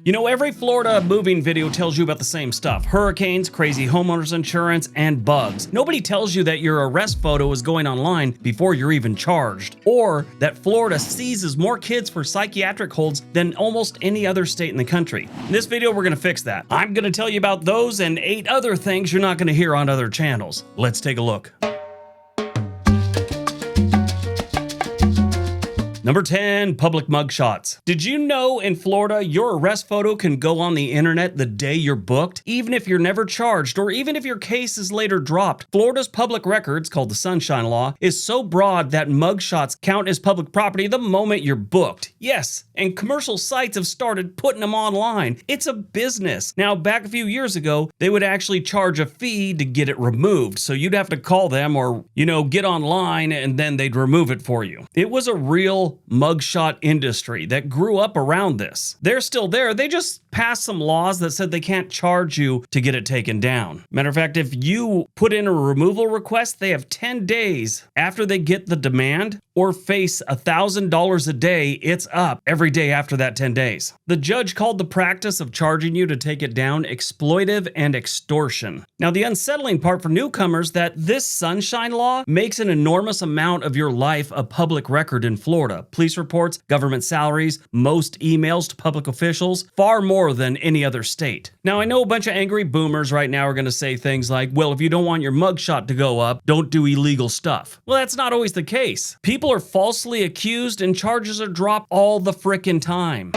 You know, every Florida moving video tells you about the same stuff: hurricanes, crazy homeowners insurance, and bugs. Nobody tells you that your arrest photo is going online before you're even charged, or that Florida seizes more kids for psychiatric holds than almost any other state in the country. In this video, we're gonna fix that. I'm gonna tell you about those and 8 other things you're not gonna hear on other channels. Let's take a look. Number 10, public mugshots. Did you know in Florida, your arrest photo can go on the internet the day you're booked, even if you're never charged or even if your case is later dropped? Florida's public records, called the Sunshine Law, is so broad that mugshots count as public property the moment you're booked. Yes, and commercial sites have started putting them online. It's a business. Now, back a few years ago, they would actually charge a fee to get it removed, so you'd have to call them or, get online and then they'd remove it for you. It was a real mugshot industry that grew up around this. They're still there. They just passed some laws that said they can't charge you to get it taken down. Matter of fact, if you put in a removal request, they have 10 days after they get the demand or face $1,000 a day. It's up every day after that 10 days. The judge called the practice of charging you to take it down exploitive and extortion. Now, the unsettling part for newcomers that this Sunshine Law makes an enormous amount of your life a public record in Florida. Police reports, government salaries, most emails to public officials, far more than any other state. Now, I know a bunch of angry boomers right now are going to say things like, well, if you don't want your mugshot to go up, don't do illegal stuff. Well, that's not always the case. People are falsely accused and charges are dropped all the frickin' time.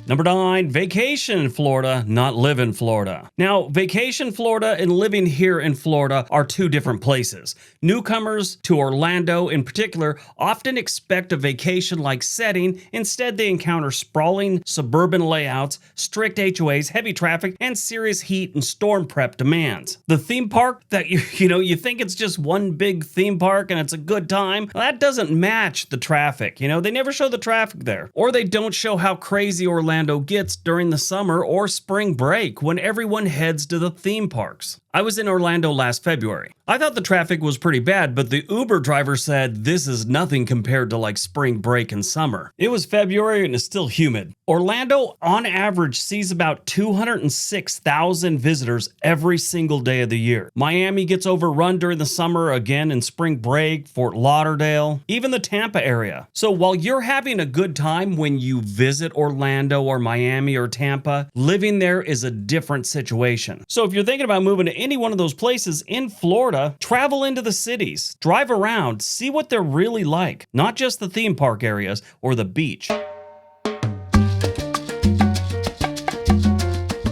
Number 9, vacation in Florida, not live in Florida. Now, vacation Florida and living here in Florida are two different places. Newcomers to Orlando in particular often expect a vacation-like setting. Instead, they encounter sprawling suburban layouts, strict HOAs, heavy traffic, and serious heat and storm prep demands. The theme park that you think it's just one big theme park and it's a good time, well, that doesn't match the traffic. They never show the traffic there. Or they don't show how crazy Orlando gets during the summer or spring break when everyone heads to the theme parks. I was in Orlando last February. I thought the traffic was pretty bad, but the Uber driver said this is nothing compared to like spring break and summer. It was February and it's still humid. Orlando, on average, sees about 206,000 visitors every single day of the year. Miami gets overrun during the summer, again in spring break, Fort Lauderdale, even the Tampa area. So while you're having a good time when you visit Orlando or Miami or Tampa, living there is a different situation. So if you're thinking about moving to any one of those places in Florida, travel into the cities, drive around, see what they're really like, not just the theme park areas or the beach.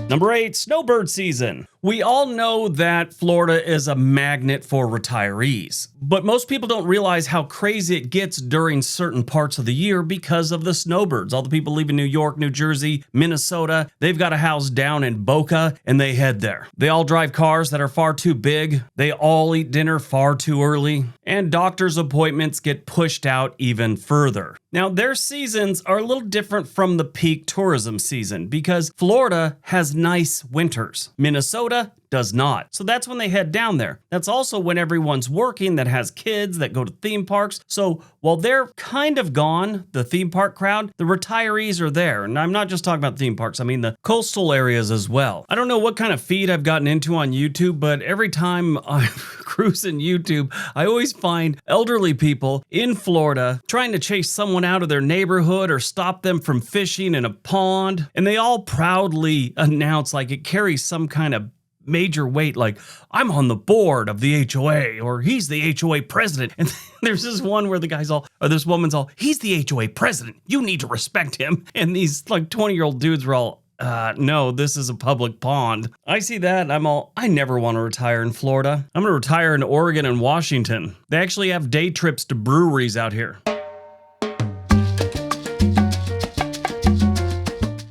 Number 8, snowbird season. We all know that Florida is a magnet for retirees, but most people don't realize how crazy it gets during certain parts of the year because of the snowbirds. All the people leaving New York, New Jersey, Minnesota, they've got a house down in Boca and they head there. They all drive cars that are far too big. They all eat dinner far too early, and doctor's appointments get pushed out even further. Now, their seasons are a little different from the peak tourism season because Florida has nice winters. Minnesota does not. So that's when they head down there. That's also when everyone's working that has kids that go to theme parks. So while they're kind of gone, the theme park crowd, the retirees are there. And I'm not just talking about theme parks, I mean the coastal areas as well. I don't know what kind of feed I've gotten into on YouTube, but every time I'm cruising YouTube, I always find elderly people in Florida trying to chase someone out of their neighborhood or stop them from fishing in a pond. And they all proudly announce like it carries some kind of major weight, like I'm on the board of the HOA or he's the HOA president. And there's this one where the guy's all, or this woman's all, he's the HOA president, you need to respect him. And these like 20-year-old dudes are all, no, this is a public pond. I see that and I'm all, I never want to retire in Florida. I'm going to retire in Oregon and Washington. They actually have day trips to breweries out here.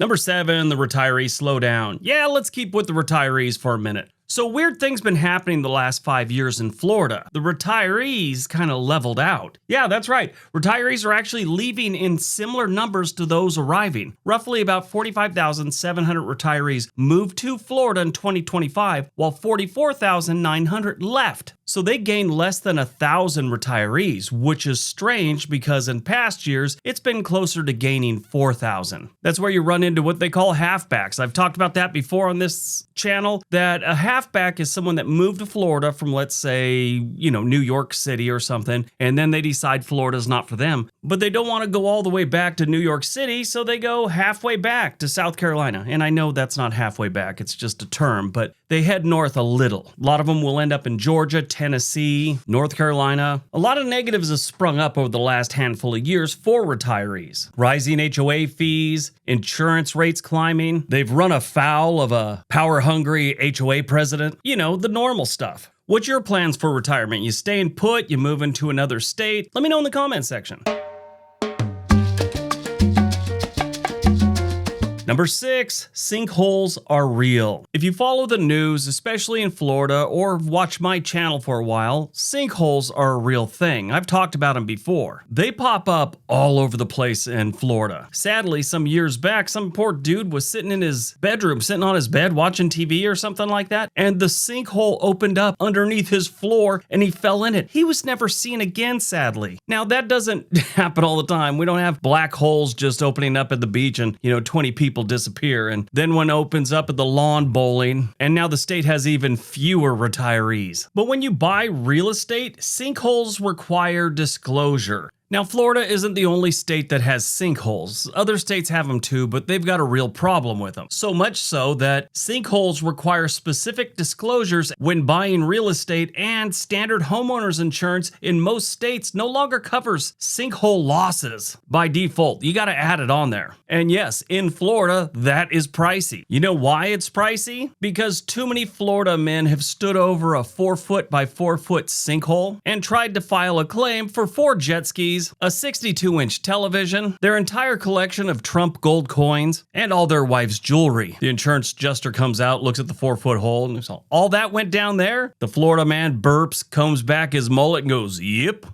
Number 7, the retiree slowdown. Yeah, let's keep with the retirees for a minute. So weird things been happening the last 5 years in Florida. The retirees kind of leveled out. Yeah, that's right. Retirees are actually leaving in similar numbers to those arriving. Roughly about 45,700 retirees moved to Florida in 2025, while 44,900 left. So they gained less than 1,000 retirees, which is strange because in past years, it's been closer to gaining 4,000. That's where you run into what they call halfbacks. I've talked about that before on this channel, that a halfback is someone that moved to Florida from, let's say, New York City or something, and then they decide Florida's not for them. But they don't want to go all the way back to New York City, so they go halfway back to South Carolina. And I know that's not halfway back, it's just a term, but they head north a little. A lot of them will end up in Georgia, Tennessee, North Carolina. A lot of negatives have sprung up over the last handful of years for retirees. Rising HOA fees, insurance rates climbing. They've run afoul of a power-hungry HOA president. The normal stuff. What's your plans for retirement? You staying put? You moving to another state? Let me know in the comments section. Number 6, sinkholes are real. If you follow the news, especially in Florida, or watch my channel for a while, sinkholes are a real thing. I've talked about them before. They pop up all over the place in Florida. Sadly, some years back, some poor dude was sitting in his bedroom, sitting on his bed, watching TV or something like that, and the sinkhole opened up underneath his floor and he fell in it. He was never seen again, sadly. Now, that doesn't happen all the time. We don't have black holes just opening up at the beach and, 20 people disappear, and then one opens up at the lawn bowling, and now the state has even fewer retirees. But when you buy real estate, sinkholes require disclosure. Now, Florida isn't the only state that has sinkholes. Other states have them too, but they've got a real problem with them. So much so that sinkholes require specific disclosures when buying real estate, and standard homeowners insurance in most states no longer covers sinkhole losses. By default, you got to add it on there. And yes, in Florida, that is pricey. You know why it's pricey? Because too many Florida men have stood over a 4-foot by 4-foot sinkhole and tried to file a claim for 4 jet skis, a 62-inch television, their entire collection of Trump gold coins, and all their wives' jewelry. The insurance adjuster comes out, looks at the 4-foot hole, and it's all that went down there? The Florida man burps, combs back his mullet, and goes, "Yep."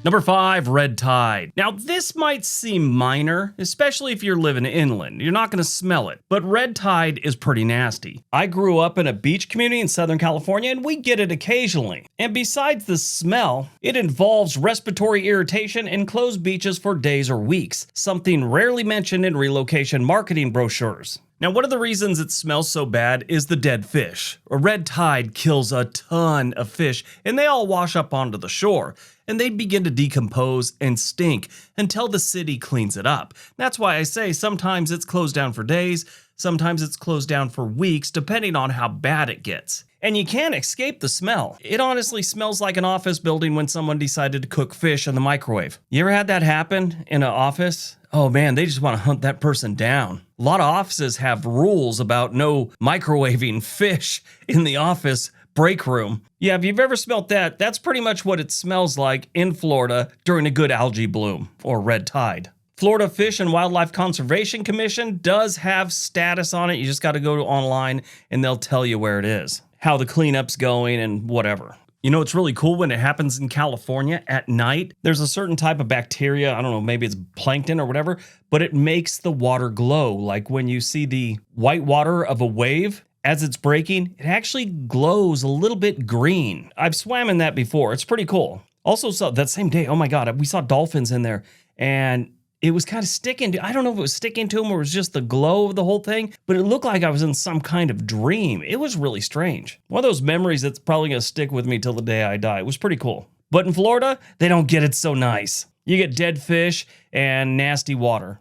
Number 5, red tide. Now, this might seem minor, especially if you're living inland. You're not going to smell it, but red tide is pretty nasty. I grew up in a beach community in Southern California, and we get it occasionally. And besides the smell, it involves respiratory irritation and closed beaches for days or weeks, something rarely mentioned in relocation marketing brochures. Now, one of the reasons it smells so bad is the dead fish. A red tide kills a ton of fish, and they all wash up onto the shore, and they begin to decompose and stink until the city cleans it up. That's why I say sometimes it's closed down for days, sometimes it's closed down for weeks, depending on how bad it gets. And you can't escape the smell. It honestly smells like an office building when someone decided to cook fish in the microwave. You ever had that happen in an office? Oh man, they just want to hunt that person down. A lot of offices have rules about no microwaving fish in the office break room. Yeah, if you've ever smelt that, that's pretty much what it smells like in Florida during a good algae bloom or red tide. Florida Fish and Wildlife Conservation Commission does have status on it. You just got to go online and they'll tell you where it is, how the cleanup's going and whatever. It's really cool when it happens in California at night. There's a certain type of bacteria, I don't know, maybe it's plankton or whatever, but it makes the water glow. Like when you see the white water of a wave as it's breaking, it actually glows a little bit green. I've swam in that before. It's pretty cool. Also, saw that same day, oh my God, we saw dolphins in there, and it was kind of sticking. I don't know if it was sticking to them or it was just the glow of the whole thing, but it looked like I was in some kind of dream. It was really strange. One of those memories that's probably going to stick with me till the day I die. It was pretty cool. But in Florida, they don't get it so nice. You get dead fish and nasty water.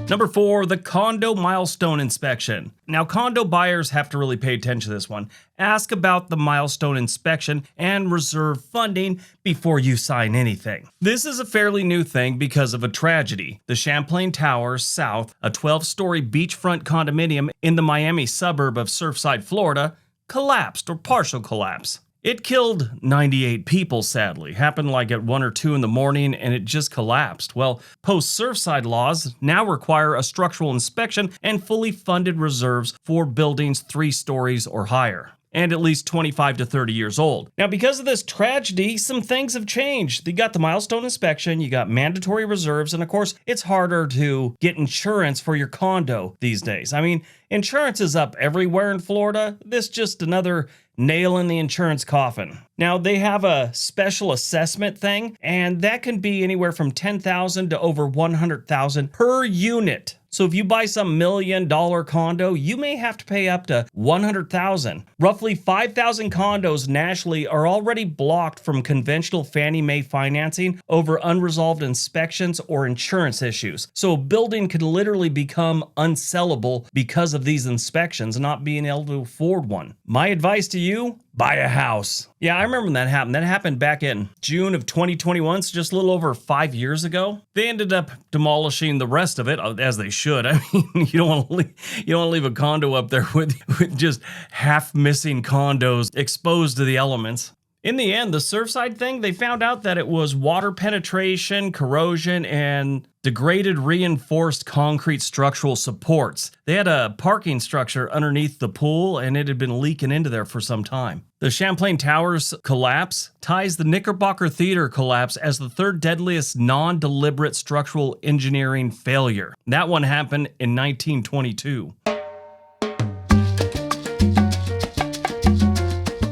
Number 4, the condo milestone inspection. Now, condo buyers have to really pay attention to this one. Ask about the milestone inspection and reserve funding before you sign anything. This is a fairly new thing because of a tragedy. The Champlain Towers South, a 12-story beachfront condominium in the Miami suburb of Surfside, Florida, collapsed or partial collapse. It killed 98 people, sadly. Happened like at 1 or 2 in the morning, and it just collapsed. Well, post-Surfside laws now require a structural inspection and fully funded reserves for buildings 3 stories or higher. and at least 25 to 30 years old. Now, because of this tragedy, some things have changed. You got the milestone inspection, you got mandatory reserves, and of course, it's harder to get insurance for your condo these days. I mean, insurance is up everywhere in Florida. This just another nail in the insurance coffin. Now, they have a special assessment thing, and that can be anywhere from $10,000 to over $100,000 per unit. So if you buy some $1 million condo, you may have to pay up to $100,000. Roughly 5,000 condos nationally are already blocked from conventional Fannie Mae financing over unresolved inspections or insurance issues. So a building could literally become unsellable because of these inspections, not being able to afford one. My advice to you, buy a house. Yeah, I remember when that happened. That happened back in June of 2021, so just a little over 5 years ago. They ended up demolishing the rest of it, as they should. I mean, you don't want to leave a condo up there with just half missing condos exposed to the elements. In the end, the Surfside thing, they found out that it was water penetration, corrosion, and degraded reinforced concrete structural supports. They had a parking structure underneath the pool, and it had been leaking into there for some time. The Champlain Towers collapse ties the Knickerbocker Theater collapse as the third deadliest non-deliberate structural engineering failure. That one happened in 1922.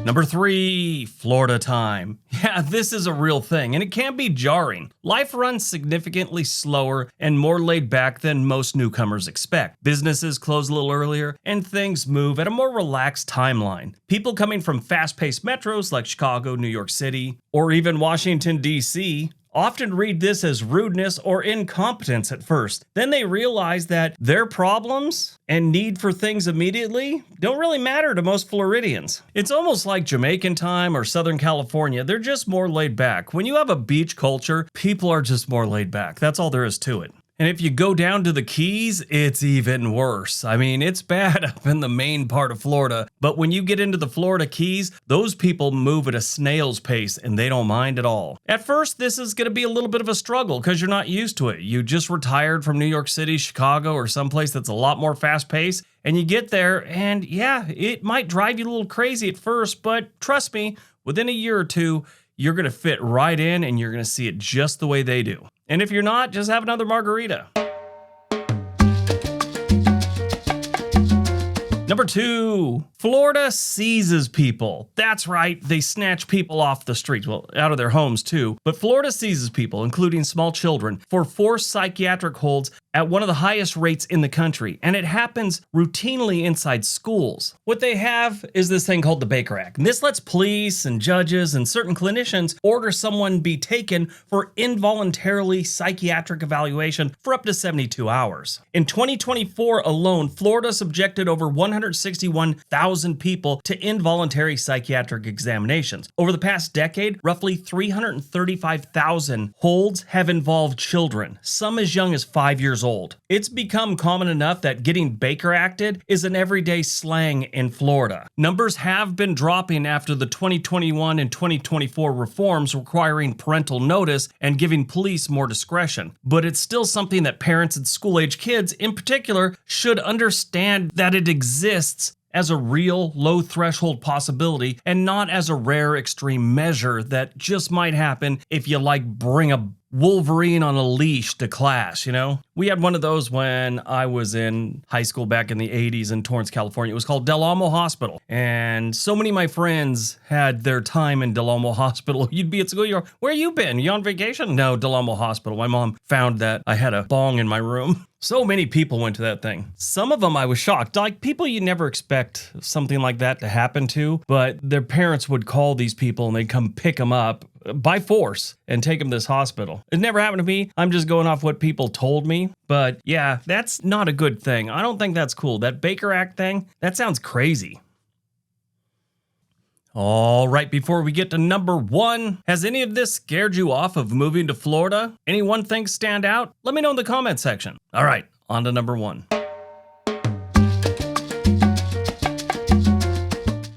Number 3, Florida time. Yeah, this is a real thing, and it can be jarring. Life runs significantly slower and more laid back than most newcomers expect. Businesses close a little earlier, and things move at a more relaxed timeline. People coming from fast-paced metros like Chicago, New York City, or even Washington, D.C., often read this as rudeness or incompetence at first. Then they realize that their problems and need for things immediately don't really matter to most Floridians. It's almost like Jamaican time or Southern California. They're just more laid back. When you have a beach culture, people are just more laid back. That's all there is to it. And if you go down to the Keys, it's even worse. I mean, it's bad up in the main part of Florida, but when you get into the Florida Keys, those people move at a snail's pace and they don't mind at all. At first, this is going to be a little bit of a struggle because you're not used to it. You just retired from New York City, Chicago, or someplace that's a lot more fast-paced, and you get there, and yeah, it might drive you a little crazy at first, but trust me, within a year or two, you're going to fit right in and you're going to see it just the way they do. And if you're not, just have another margarita. Number 2, Florida seizes people. That's right, they snatch people off the streets, well, out of their homes too. But Florida seizes people, including small children, for forced psychiatric holds at one of the highest rates in the country, and it happens routinely inside schools. What they have is this thing called the Baker Act, and this lets police and judges and certain clinicians order someone be taken for involuntarily psychiatric evaluation for up to 72 hours. In 2024 alone, Florida subjected over 161,000 people to involuntary psychiatric examinations. Over the past decade, roughly 335,000 holds have involved children, some as young as 5 years old. It's become common enough that getting Baker Acted is an everyday slang in Florida. Numbers have been dropping after the 2021 and 2024 reforms requiring parental notice and giving police more discretion. But it's still something that parents and school-age kids in particular should understand that it exists as a real low threshold possibility and not as a rare extreme measure that just might happen if you bring a Wolverine on a leash to class, you know? We had one of those when I was in high school back in the 80s in Torrance, California. It was called Del Amo Hospital. And so many of my friends had their time in Del Amo Hospital. You'd be at school, you're, where you been? You on vacation? No, Del Amo Hospital. My mom found that I had a bong in my room. So many people went to that thing. Some of them I was shocked. Like people you never expect something like that to happen to, but their parents would call these people and they'd come pick them up by force and take them to this hospital. It never happened to me. I'm just going off what people told me. But yeah, that's not a good thing. I don't think that's cool. That Baker Act thing, that sounds crazy. All right, before we get to number 1, has any of this scared you off of moving to Florida? Any one thing stand out? Let me know in the comment section. All right, on to number 1.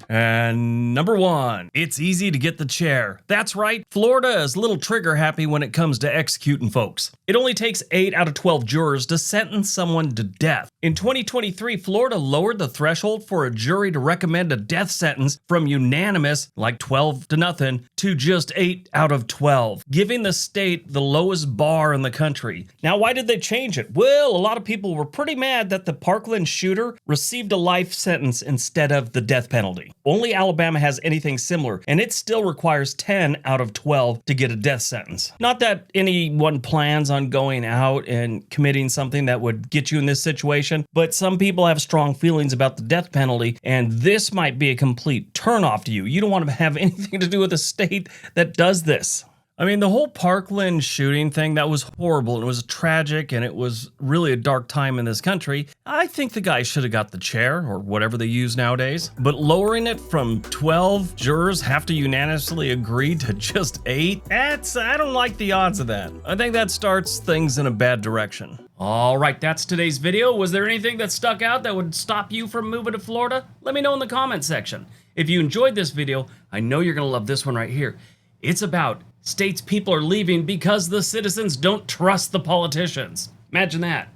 And And number 1, it's easy to get the chair. That's right, Florida is a little trigger happy when it comes to executing folks. It only takes 8 out of 12 jurors to sentence someone to death. In 2023, Florida lowered the threshold for a jury to recommend a death sentence from unanimous, like 12-0, to just 8 out of 12, giving the state the lowest bar in the country. Now, why did they change it? Well, a lot of people were pretty mad that the Parkland shooter received a life sentence instead of the death penalty. Only Alabama has anything similar, and it still requires 10 out of 12 to get a death sentence. Not that anyone plans on going out and committing something that would get you in this situation, but some people have strong feelings about the death penalty, and this might be a complete turnoff to you. You don't want to have anything to do with a state that does this. I mean, the whole Parkland shooting thing, that was horrible, and it was tragic, and it was really a dark time in this country. I think the guy should have got the chair, or whatever they use nowadays. But lowering it from 12 jurors have to unanimously agree to just 8? I don't like the odds of that. I think that starts things in a bad direction. All right, that's today's video. Was there anything that stuck out that would stop you from moving to Florida? Let me know in the comment section. If you enjoyed this video, I know you're gonna love this one right here. It's about states people are leaving because the citizens don't trust the politicians. Imagine that.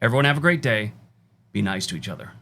Everyone have a great day. Be nice to each other.